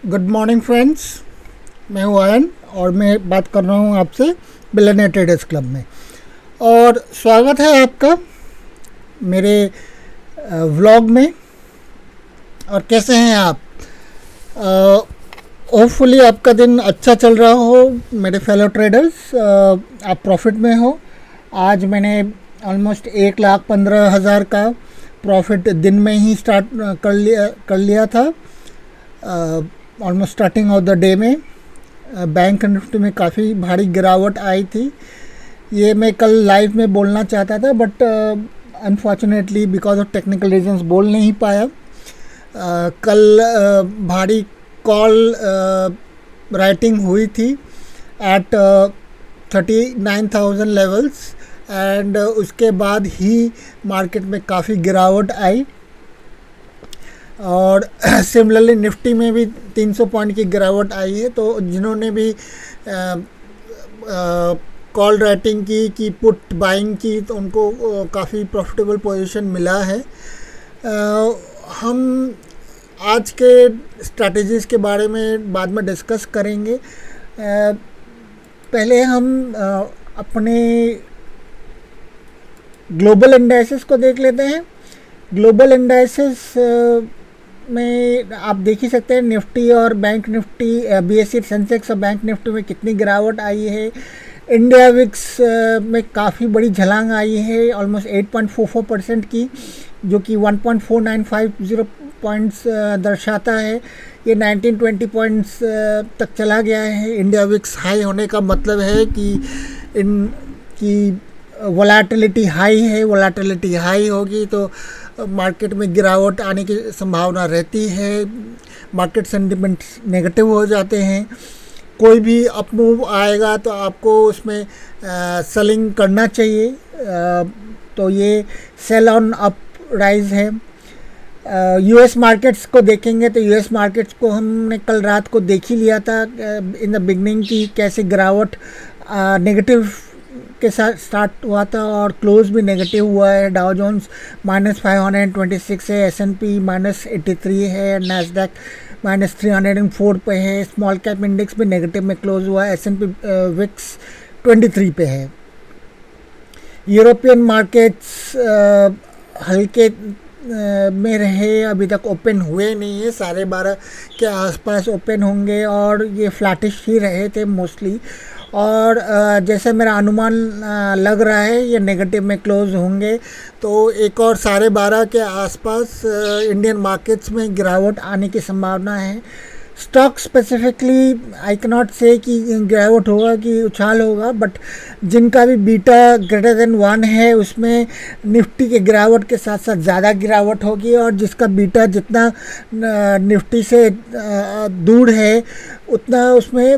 Good morning friends. मैं हूँ ion और मैं बात कर रहा हूँ आपसे बिलियनियर ट्रेडर्स क्लब में। और स्वागत है आपका मेरे व्लॉग में। और कैसे हैं आप? होपफुली आपका दिन अच्छा चल रहा हो मेरे फेलो ट्रेडर्स। आप प्रॉफिट में हो। आज मैंने ऑलमोस्ट 1,15,000 का प्रॉफिट दिन में ही स्टार्ट कर लिया था। Almost starting of the day में बैंक निफ्टी में काफ़ी भारी गिरावट आई थी। ये मैं कल लाइव में बोलना चाहता था but unfortunately because of technical reasons बोल नहीं पाया। कल भारी कॉल राइटिंग हुई थी एट 39,000 लेवल्स एंड उसके बाद ही मार्केट में काफ़ी गिरावट आई। और सिमिलरली निफ्टी में भी 300 पॉइंट की गिरावट आई है। तो जिन्होंने भी कॉल राइटिंग की कि पुट बाइंग की तो उनको काफ़ी प्रॉफिटेबल पोजीशन मिला है। हम आज के स्ट्रैटेजीज़ के बारे में बाद में डिस्कस करेंगे। पहले हम अपने ग्लोबल इंडाइसेस को देख लेते हैं। ग्लोबल इंडाइसेस में आप देख ही सकते हैं निफ्टी और बैंक निफ्टी, बीएसई सेंसेक्स और बैंक निफ्टी में कितनी गिरावट आई है। इंडिया विक्स में काफ़ी बड़ी छलांग आई है ऑलमोस्ट 8.44% की, जो कि 1.4950 पॉइंट्स दर्शाता है। ये 19-20 पॉइंट्स तक चला गया है। इंडिया विक्स हाई होने का मतलब है कि इनकी वोलेटिलिटी हाई है। वोलेटिलिटी हाई होगी तो मार्केट में गिरावट आने की संभावना रहती है। मार्केट सेंटिमेंट्स नेगेटिव हो जाते हैं। कोई भी अप मूव आएगा तो आपको उसमें सेलिंग करना चाहिए। तो ये सेल ऑन अप राइज है। यूएस मार्केट्स को देखेंगे तो यूएस मार्केट्स को हमने कल रात को देख ही लिया था इन द बिगनिंग की कैसे गिरावट नेगेटिव के साथ स्टार्ट हुआ था और क्लोज भी नेगेटिव हुआ है। डाउ जोन्स -526 है, एसएनपी -83 है, नैस्डैक -304 पे है। स्मॉल कैप इंडेक्स भी नेगेटिव में क्लोज हुआ है। एसएनपी विक्स 23 पे है। यूरोपियन मार्केट्स हल्के में रहे, अभी तक ओपन हुए नहीं है। 12:30 के आसपास ओपन होंगे और ये फ्लैटिश ही रहे थे मोस्टली। और जैसे मेरा अनुमान लग रहा है ये नेगेटिव में क्लोज होंगे। तो एक और 12:30 के आसपास इंडियन मार्केट्स में गिरावट आने की संभावना है। Stock specifically I can not से कि गिरावट होगा कि उछाल होगा, बट जिनका भी बीटा ग्रेटर देन 1 है उसमें निफ्टी के गिरावट के साथ साथ ज़्यादा गिरावट होगी। और जिसका बीटा जितना निफ्टी से दूर है उतना उसमें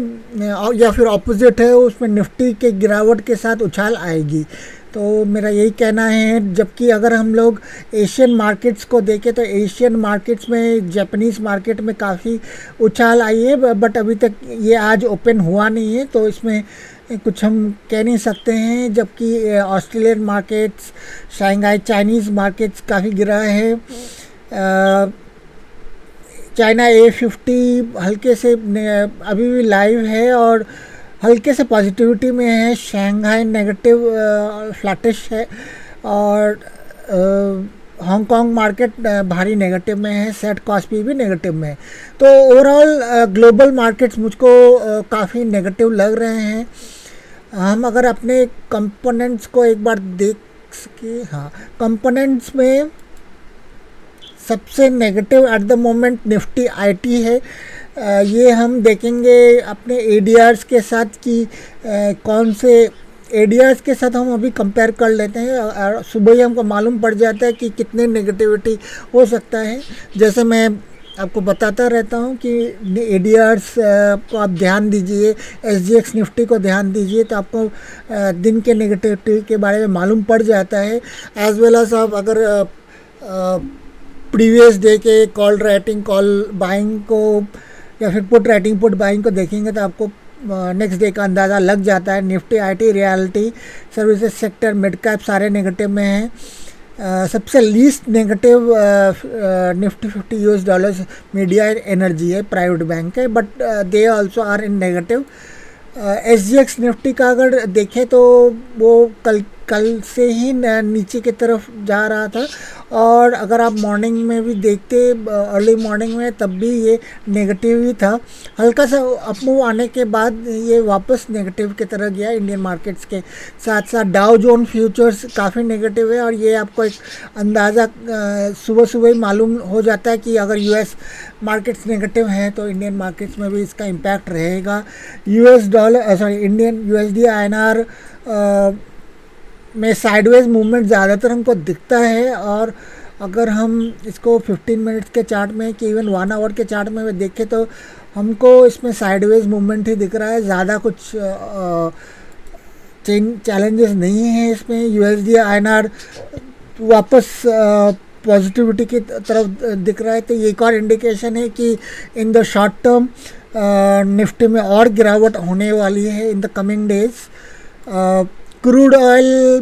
या फिर ऑपोजिट है उसमें निफ्टी के गिरावट के साथ उछाल आएगी। तो मेरा यही कहना है। जबकि अगर हम लोग एशियन मार्केट्स को देखें तो एशियन मार्केट्स में जापानीज़ मार्केट में काफ़ी उछाल आई है, बट अभी तक ये आज ओपन हुआ नहीं है तो इसमें कुछ हम कह नहीं सकते हैं। जबकि Australian markets, Shanghai Chinese markets काफ़ी गिरा है। चाइना A50 हल्के से अभी भी लाइव है और हल्के से पॉजिटिविटी में है। शंघाई नेगेटिव फ्लैटिश है और हांगकांग मार्केट भारी नेगेटिव में है। सेट कॉस्पी भी नेगेटिव में है। तो ओवरऑल ग्लोबल मार्केट्स मुझको काफ़ी नेगेटिव लग रहे हैं। हम अगर अपने कंपोनेंट्स को एक बार देख सके, हाँ, कंपोनेंट्स में सबसे negative at the moment Nifty IT है। ये हम देखेंगे अपने एडीआर्स के साथ कि कौन से एडीआर्स के साथ हम अभी कंपेयर कर लेते हैं। सुबह ही हमको मालूम पड़ जाता है कि कितने नेगेटिविटी हो सकता है। जैसे मैं आपको बताता रहता हूँ कि एडीआर्स को आप ध्यान दीजिए, एसजीएक्स निफ्टी को ध्यान दीजिए तो आपको दिन के नेगेटिविटी के बारे में मालूम पड़ जाता है। एज वेल एज आप अगर प्रीवियस डे के कॉल राइटिंग, कॉल बाइंग को या फिर पुट राइटिंग, पुट बाइंग को देखेंगे तो आपको नेक्स्ट डे का अंदाज़ा लग जाता है। Nifty, IT, realty, services sector, mid cap सारे नेगेटिव में हैं। सबसे least negative Nifty 50 US dollars media energy है, प्राइवेट बैंक है, but they also are in negative. SGX Nifty का अगर देखें तो वो कल से ही नीचे की तरफ जा रहा था, और अगर आप मॉर्निंग में भी देखते अर्ली मॉर्निंग में, तब भी ये नेगेटिव ही था। हल्का सा अपमूव आने के बाद ये वापस नेगेटिव की तरह गया। इंडियन मार्केट्स के साथ साथ डाउ जोन फ्यूचर्स काफ़ी नेगेटिव है, और ये आपको एक अंदाज़ा सुबह सुबह ही मालूम हो जाता है कि अगर US मार्केट्स नेगेटिव हैं तो इंडियन मार्केट्स में भी इसका इम्पैक्ट रहेगा। इंडियन USD INR में साइडवेज मूवमेंट ज़्यादातर हमको दिखता है, और अगर हम इसको 15 मिनट्स के चार्ट में कि इवन 1 आवर के चार्ट में देखें तो हमको इसमें साइडवेज मूवमेंट ही दिख रहा है। ज़्यादा कुछ चैलेंजेस नहीं है इसमें। USD INR वापस पॉजिटिविटी की तरफ दिख रहा है, तो ये एक और इंडिकेशन है कि in the short term Nifty में और गिरावट होने वाली है in the coming days. Crude oil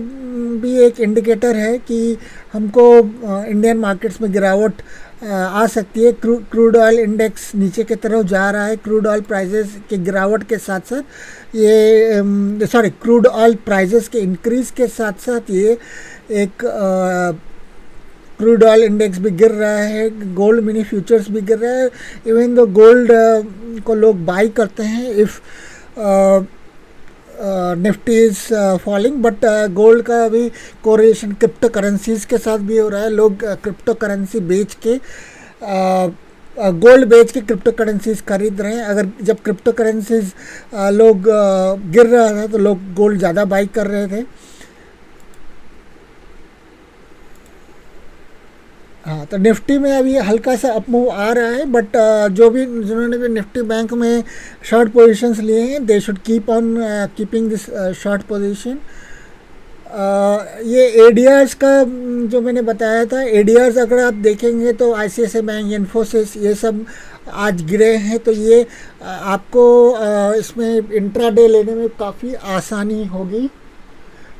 भी एक इंडिकेटर है कि हमको इंडियन मार्केट्स में गिरावट आ सकती है। क्रूड ऑयल इंडेक्स नीचे की तरफ जा रहा है। क्रूड ऑयल प्राइसेस के गिरावट के साथ साथ ये क्रूड ऑयल प्राइसेस के इंक्रीज के साथ साथ ये एक क्रूड ऑयल इंडेक्स भी गिर रहा है। गोल्ड मिनी फ्यूचर्स भी गिर रहा है। इवन दो गोल्ड को लोग बाई करते हैं if Nifty is falling, but gold का भी कोरिलेशन क्रिप्टो करेंसीज के साथ भी हो रहा है। लोग क्रिप्टो करेंसी बेच के गोल्ड बेच के क्रिप्टो करेंसीज खरीद रहे हैं। अगर जब क्रिप्टो करेंसीज लोग गिर रहा था तो लोग गोल्ड ज़्यादा बाई कर रहे थे। हाँ, तो निफ्टी में अभी हल्का सा अपमूव आ रहा है, बट जिन्होंने भी निफ्टी बैंक में शॉर्ट पोजीशंस लिए हैं, they should keep on keeping this short position. ये ADRs का जो मैंने बताया था, ADRs अगर आप देखेंगे तो ICICI बैंक, इन्फोसिस, ये सब आज गिरे हैं, तो ये आपको इसमें इंट्राडे लेने में काफ़ी आसानी होगी।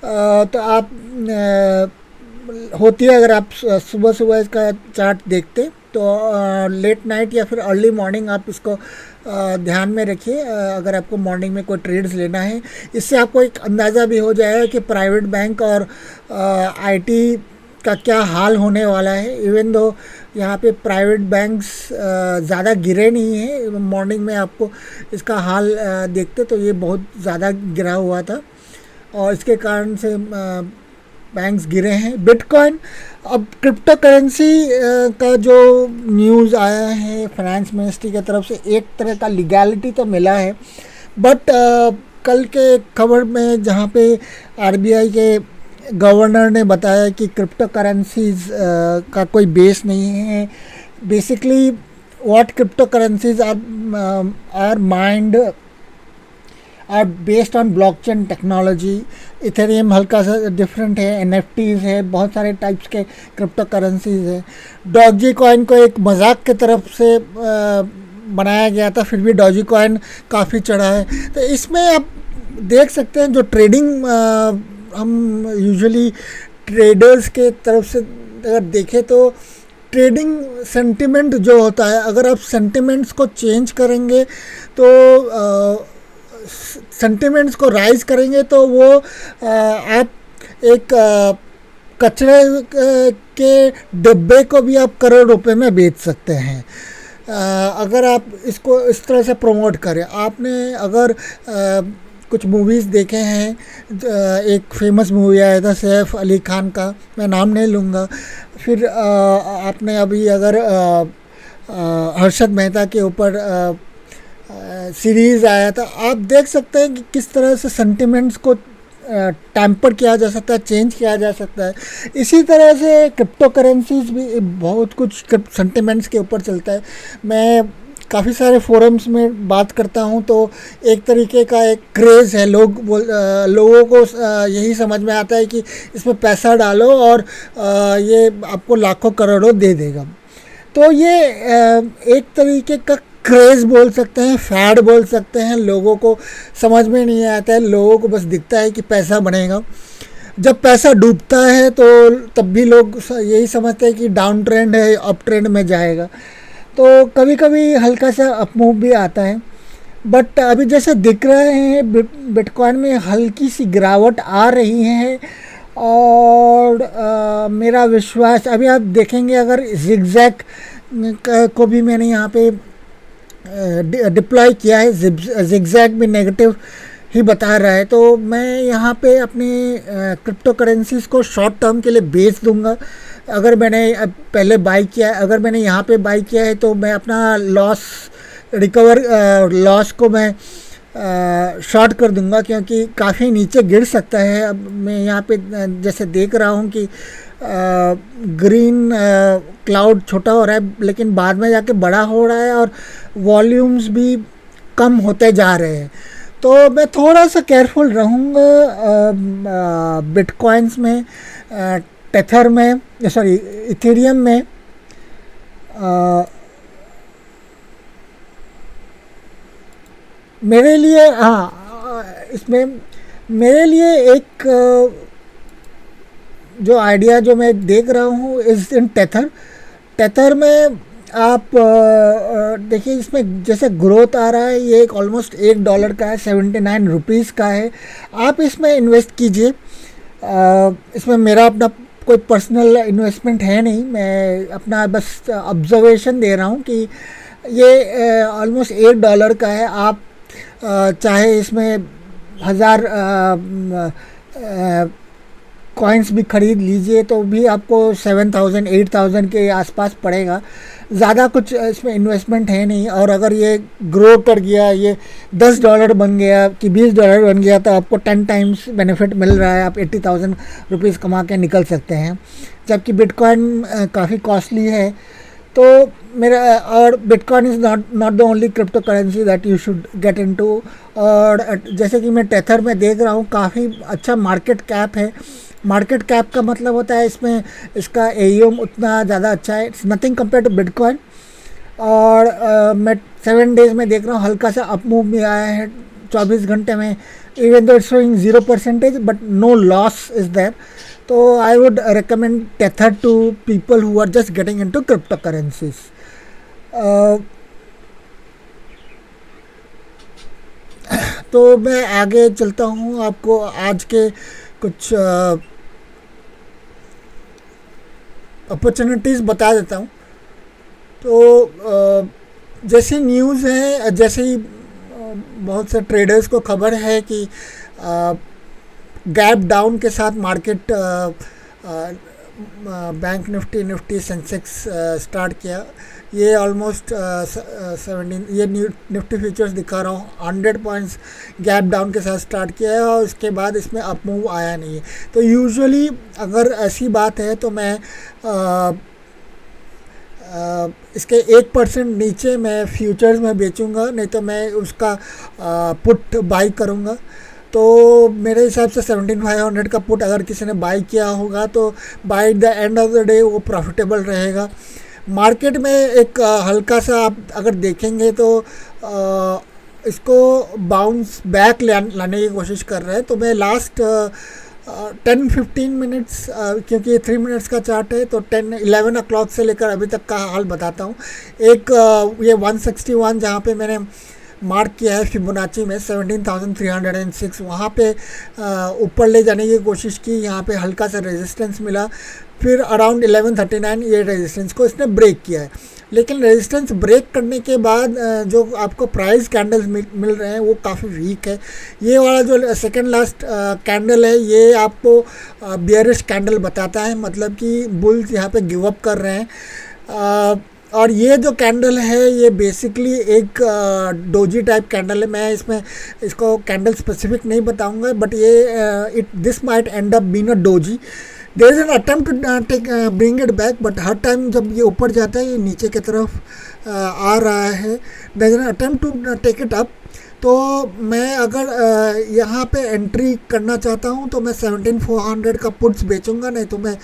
तो आप होती है, अगर आप सुबह सुबह इसका चार्ट देखते तो लेट नाइट या फिर अर्ली मॉर्निंग आप इसको ध्यान में रखिए अगर आपको मॉर्निंग में कोई ट्रेड्स लेना है। इससे आपको एक अंदाज़ा भी हो जाएगा कि प्राइवेट बैंक और IT का क्या हाल होने वाला है। इवन दो यहाँ पे प्राइवेट बैंक्स ज़्यादा गिरे नहीं हैं, मॉर्निंग में आपको इसका हाल देखते तो ये बहुत ज़्यादा गिरा हुआ था, और इसके कारण से बैंक्स गिरे हैं। बिटकॉइन, अब क्रिप्टो करेंसी का जो न्यूज़ आया है फाइनेंस मिनिस्ट्री की तरफ से, एक तरह का लीगैलिटी तो मिला है, बट कल के खबर में जहाँ पे RBI के गवर्नर ने बताया कि क्रिप्टो करेंसीज का कोई बेस नहीं है। Basically what crypto currencies are mind are based on blockchain technology. Ethereum हल्का सा डिफरेंट है, NFTs है, बहुत सारे टाइप्स के क्रिप्टो करेंसीज है। डॉजी कॉइन को एक मजाक की तरफ से बनाया गया था, फिर भी डॉजी कॉइन काफ़ी चढ़ा है। तो इसमें आप देख सकते हैं जो ट्रेडिंग हम यूजुअली ट्रेडर्स के तरफ से अगर देखें तो ट्रेडिंग सेंटिमेंट जो होता है, अगर आप सेंटिमेंट्स को चेंज करेंगे तो सेंटिमेंट्स को राइज करेंगे तो वो आप एक कचरे के डब्बे को भी आप करोड़ रुपए में बेच सकते हैं अगर आप इसको इस तरह से प्रमोट करें। आपने अगर कुछ मूवीज़ देखे हैं, एक फेमस मूवी आया था सैफ अली खान का, मैं नाम नहीं लूँगा। फिर आपने अभी अगर हर्षद मेहता के ऊपर सीरीज़ आया था, आप देख सकते हैं कि किस तरह से सेंटिमेंट्स को टैम्पर किया जा सकता है, चेंज किया जा सकता है। इसी तरह से क्रिप्टो करेंसीज भी बहुत कुछ सेंटिमेंट्स के ऊपर चलता है। मैं काफ़ी सारे फोरम्स में बात करता हूँ तो एक तरीके का एक क्रेज़ है, लोगों को यही समझ में आता है कि इसमें पैसा डालो और ये आपको लाखों करोड़ों दे देगा। तो ये एक तरीके का क्रेज़ बोल सकते हैं, फैड बोल सकते हैं। लोगों को समझ में नहीं आता है, लोगों को बस दिखता है कि पैसा बनेगा। जब पैसा डूबता है तो तब भी लोग यही समझते हैं कि डाउन ट्रेंड है, अप ट्रेंड में जाएगा। तो कभी कभी हल्का सा अप मूव भी आता है, बट अभी जैसे दिख रहे हैं बिटकॉइन में हल्की सी गिरावट आ रही है। और मेरा विश्वास, अभी आप देखेंगे अगर जिगजैग को भी मैंने यहाँ पे डिप्लॉय किया है, जिगजैग भी नेगेटिव ही बता रहा है, तो मैं यहाँ पे अपने क्रिप्टो करेंसीज को शॉर्ट टर्म के लिए बेच दूंगा। अगर मैंने पहले बाई किया है, अगर मैंने यहाँ पे बाई किया है तो मैं अपना लॉस को मैं शॉर्ट कर दूंगा, क्योंकि काफ़ी नीचे गिर सकता है। अब मैं यहाँ पे जैसे देख रहा हूँ कि ग्रीन क्लाउड छोटा हो रहा है, लेकिन बाद में जाके बड़ा हो रहा है और वॉल्यूम्स भी कम होते जा रहे हैं। तो मैं थोड़ा सा केयरफुल रहूँगा बिटकॉइंस में, टेथर में, सॉरी इथेरियम में। मेरे लिए इसमें मेरे लिए एक जो आइडिया जो मैं देख रहा हूँ इस इन टेथर में आप देखिए, इसमें जैसे ग्रोथ आ रहा है, ये एक ऑलमोस्ट $1 का है, 79 रुपीज़ का है। आप इसमें इन्वेस्ट कीजिए। इसमें मेरा अपना कोई पर्सनल इन्वेस्टमेंट है नहीं, मैं अपना बस ऑब्जर्वेशन दे रहा हूँ कि ये ऑलमोस्ट $1 का है। आप चाहे इसमें 1000 कॉइन्स भी ख़रीद लीजिए तो भी आपको 7000 8000 के आसपास पड़ेगा। ज़्यादा कुछ इसमें इन्वेस्टमेंट है नहीं। और अगर ये ग्रो कर गया, ये $10 बन गया कि $20 बन गया, तो आपको 10 टाइम्स बेनिफिट मिल रहा है। आप 80,000 रुपीज़ कमा के निकल सकते हैं, जबकि बिटकॉइन काफ़ी कॉस्टली है। तो मेरा, और bitcoin is not the only crypto currency that you should get into. और जैसे कि मैं टेथर में देख रहा हूँ, काफ़ी अच्छा मार्केट कैप है। मार्केट कैप का मतलब होता है इसमें इसका एयूएम उतना ज़्यादा अच्छा है, it's nothing compare to bitcoin. और मैं 7 डेज़ में देख रहा हूँ हल्का सा अप मूव में आया है 24 घंटे में, even though it's showing 0% but no loss is there. तो I would recommend Tether to people who are just getting into crypto currencies. तो मैं आगे चलता हूँ, आपको आज के कुछ अपॉर्चुनिटीज़ बता देता हूँ। तो जैसी न्यूज़ है, जैसे ही बहुत से ट्रेडर्स को खबर है कि गैप डाउन के साथ market bank Nifty Sensex start किया। ये ऑलमोस्ट 17, ये निफ्टी फ्यूचर्स दिखा रहा हूँ, 100 पॉइंट्स गैप डाउन के साथ स्टार्ट किया है और उसके बाद इसमें अप मूव आया नहीं है। तो यूजुअली अगर ऐसी बात है तो मैं इसके 1% नीचे मैं फ्यूचर्स में बेचूंगा, नहीं तो मैं उसका पुट बाई करूंगा। तो मेरे हिसाब से 17500 का पुट अगर किसी ने बाई किया होगा तो by the end of the day वो प्रॉफिटेबल रहेगा। मार्केट में एक हल्का सा आप अगर देखेंगे तो इसको बाउंस बैक लाने की कोशिश कर रहा है। तो मैं लास्ट 10-15 मिनट्स, क्योंकि ये 3 मिनट्स का चार्ट है, तो 11 o'clock से लेकर अभी तक का हाल बताता हूँ। एक ये 161 जहाँ पे मैंने मार्क किया है फिबोनाची में 17,306, वहाँ पे ऊपर ले जाने की कोशिश की, यहाँ पे हल्का सा रेजिस्टेंस मिला। फिर अराउंड 1139 ये रेजिस्टेंस को इसने ब्रेक किया है, लेकिन रेजिस्टेंस ब्रेक करने के बाद जो आपको प्राइस कैंडल्स मिल रहे हैं वो काफ़ी वीक है। ये वाला जो सेकंड लास्ट कैंडल है ये आपको बियरिश कैंडल बताता है, मतलब कि बुल्स यहाँ पे गिव अप कर रहे हैं। और ये जो कैंडल है ये बेसिकली एक डोजी टाइप कैंडल है। मैं इसमें इसको कैंडल स्पेसिफिक नहीं बताऊंगा, बट ये this might end up being a doji. There is an attempt to take bring it back, but हर टाइम जब ये ऊपर जाता है ये नीचे की तरफ आ रहा है। There is an attempt to take it up. तो मैं अगर यहाँ पे एंट्री करना चाहता हूँ तो मैं 17400 का पुट्स बेचूंगा, नहीं तो मैं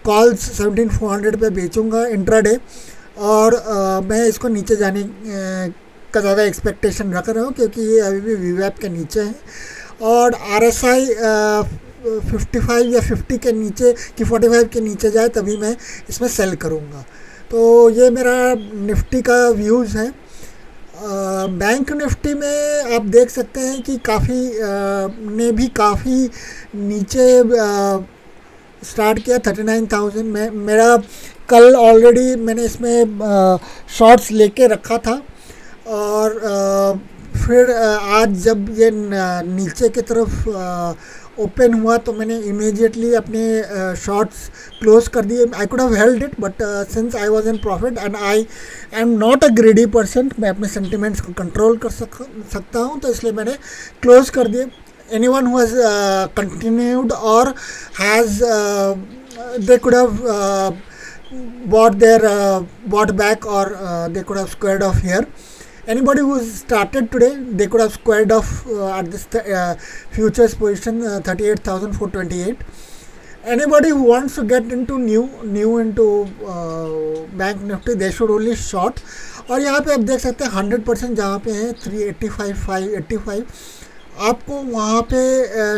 कॉल्स 17400 पे बेचूंगा इंट्राडे। और मैं इसको नीचे जाने का ज़्यादा एक्सपेक्टेशन रख रहा हूँ, क्योंकि ये अभी भी वीवैप के नीचे है। और RSI 55 या 50 के नीचे कि 45 के नीचे जाए तभी मैं इसमें सेल करूँगा। तो ये मेरा निफ्टी का व्यूज़ है। बैंक निफ्टी में आप देख सकते हैं कि काफ़ी ने भी काफ़ी नीचे स्टार्ट किया 39,000 में। मेरा कल ऑलरेडी मैंने इसमें शॉर्ट्स लेके रखा था और फिर आज जब ये नीचे की तरफ ओपन हुआ तो मैंने इमीडिएटली अपने शॉर्ट्स क्लोज कर दिए। I could have held it but since I was in profit and I am not a ग्रेडी person, मैं अपने सेंटिमेंट्स को कंट्रोल कर सकता हूँ, तो इसलिए मैंने क्लोज कर दिए। anyone who has continued or has they could have bought back or they could have squared off here. Anybody who started today, they could have squared off at this futures position 38,428. Anybody who wants to get into new into bank nifty, they should only short. और यहाँ पे आप देख सकते हैं 100% जहाँ पे है 385 585 आपको वहाँ पे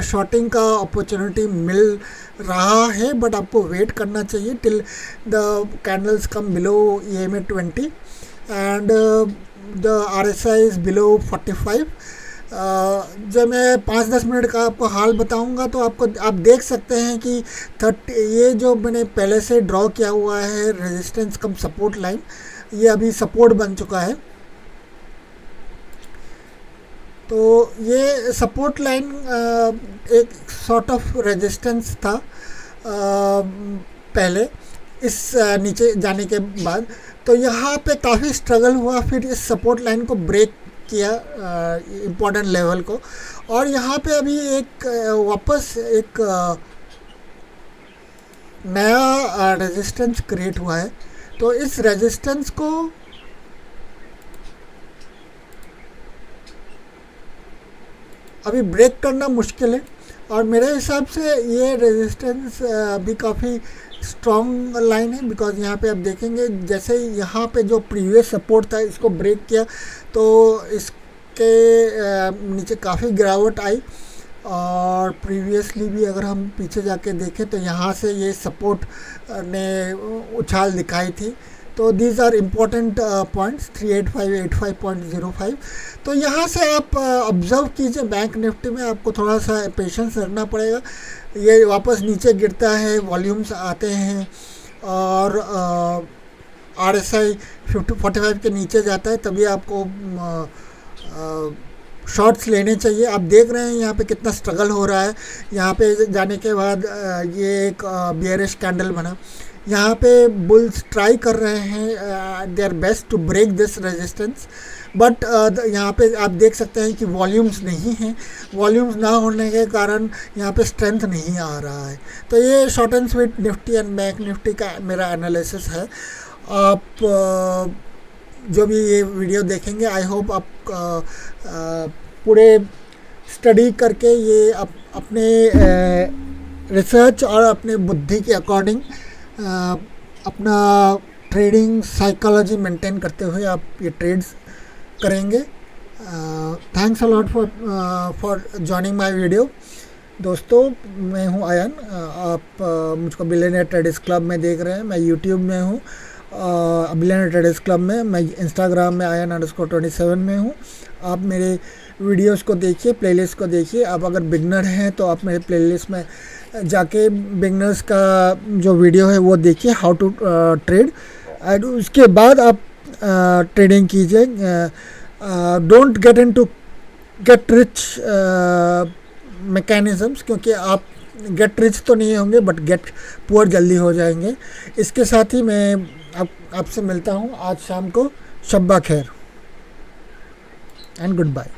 शॉर्टिंग का अपॉर्चुनिटी मिल रहा है, बट आपको वेट करना चाहिए till the candles come below EMA 20 and the RSI is below 45। जब मैं 5-10 मिनट का आपको हाल बताऊंगा तो आप देख सकते हैं कि 30 ये जो मैंने पहले से ड्रॉ किया हुआ है रेजिस्टेंस कम सपोर्ट लाइन, ये अभी सपोर्ट बन चुका है। तो ये सपोर्ट लाइन एक सॉर्ट ऑफ रेजिस्टेंस था पहले इस नीचे जाने के बाद, तो यहाँ पे काफ़ी स्ट्रगल हुआ, फिर इस सपोर्ट लाइन को ब्रेक किया इम्पोर्टेंट लेवल को, और यहाँ पे अभी एक वापस एक नया रेजिस्टेंस क्रिएट हुआ है। तो इस रेजिस्टेंस को अभी ब्रेक करना मुश्किल है, और मेरे हिसाब से ये रेजिस्टेंस भी काफ़ी स्ट्रॉन्ग लाइन है, बिकॉज यहाँ पे आप देखेंगे जैसे यहाँ पे जो प्रीवियस सपोर्ट था इसको ब्रेक किया तो इसके नीचे काफ़ी गिरावट आई, और प्रीवियसली भी अगर हम पीछे जाके देखें तो यहाँ से ये सपोर्ट ने उछाल दिखाई थी। तो दीज आर इम्पोर्टेंट पॉइंट्स 385 85.05। तो यहाँ से आप ऑब्ज़र्व कीजिए बैंक निफ्टी में आपको थोड़ा सा पेशेंस रखना पड़ेगा। ये वापस नीचे गिरता है, वॉल्यूम्स आते हैं, और RSI 45 के नीचे जाता है, तभी आपको शॉर्ट्स लेने चाहिए। आप देख रहे हैं यहाँ पे कितना स्ट्रगल हो रहा है। यहाँ पे जाने के बाद ये एक बियरिश कैंडल बना, यहाँ पे बुल्स ट्राई कर रहे हैं their best to break this resistance, but यहाँ पे आप देख सकते हैं कि वॉल्यूम्स नहीं हैं। वॉल्यूम्स ना होने के कारण यहाँ पे स्ट्रेंथ नहीं आ रहा है। तो ये short and sweet Nifty and bank Nifty का मेरा एनालिसिस है। आप जो भी ये वीडियो देखेंगे, आई होप आप पूरे स्टडी करके ये अपने रिसर्च और अपने बुद्धि के अकॉर्डिंग अपना ट्रेडिंग साइकोलॉजी मेंटेन करते हुए आप ये ट्रेड्स करेंगे। Thanks a lot for joining my video. दोस्तों, मैं हूं आयन। आप मुझको बिलियनियर ट्रेडर्स क्लब में देख रहे हैं। मैं यूट्यूब में हूं बिलियनियर ट्रेडर्स क्लब में। मैं इंस्टाग्राम में ayan_27 में हूं। आप मेरे वीडियोस को देखिए, प्लेलिस्ट को देखिए। आप अगर बिगनर हैं तो आप मेरे प्लेलिस्ट में जाके बिगनर्स का जो वीडियो है वो देखिए, हाउ टू ट्रेड, एंड उसके बाद आप ट्रेडिंग कीजिए। Don't get into get rich mechanisms, क्योंकि आप गेट रिच तो नहीं होंगे बट गेट पुअर जल्दी हो जाएंगे। इसके साथ ही मैं आपसे मिलता हूँ आज शाम को। शब्बा खैर एंड गुड बाय।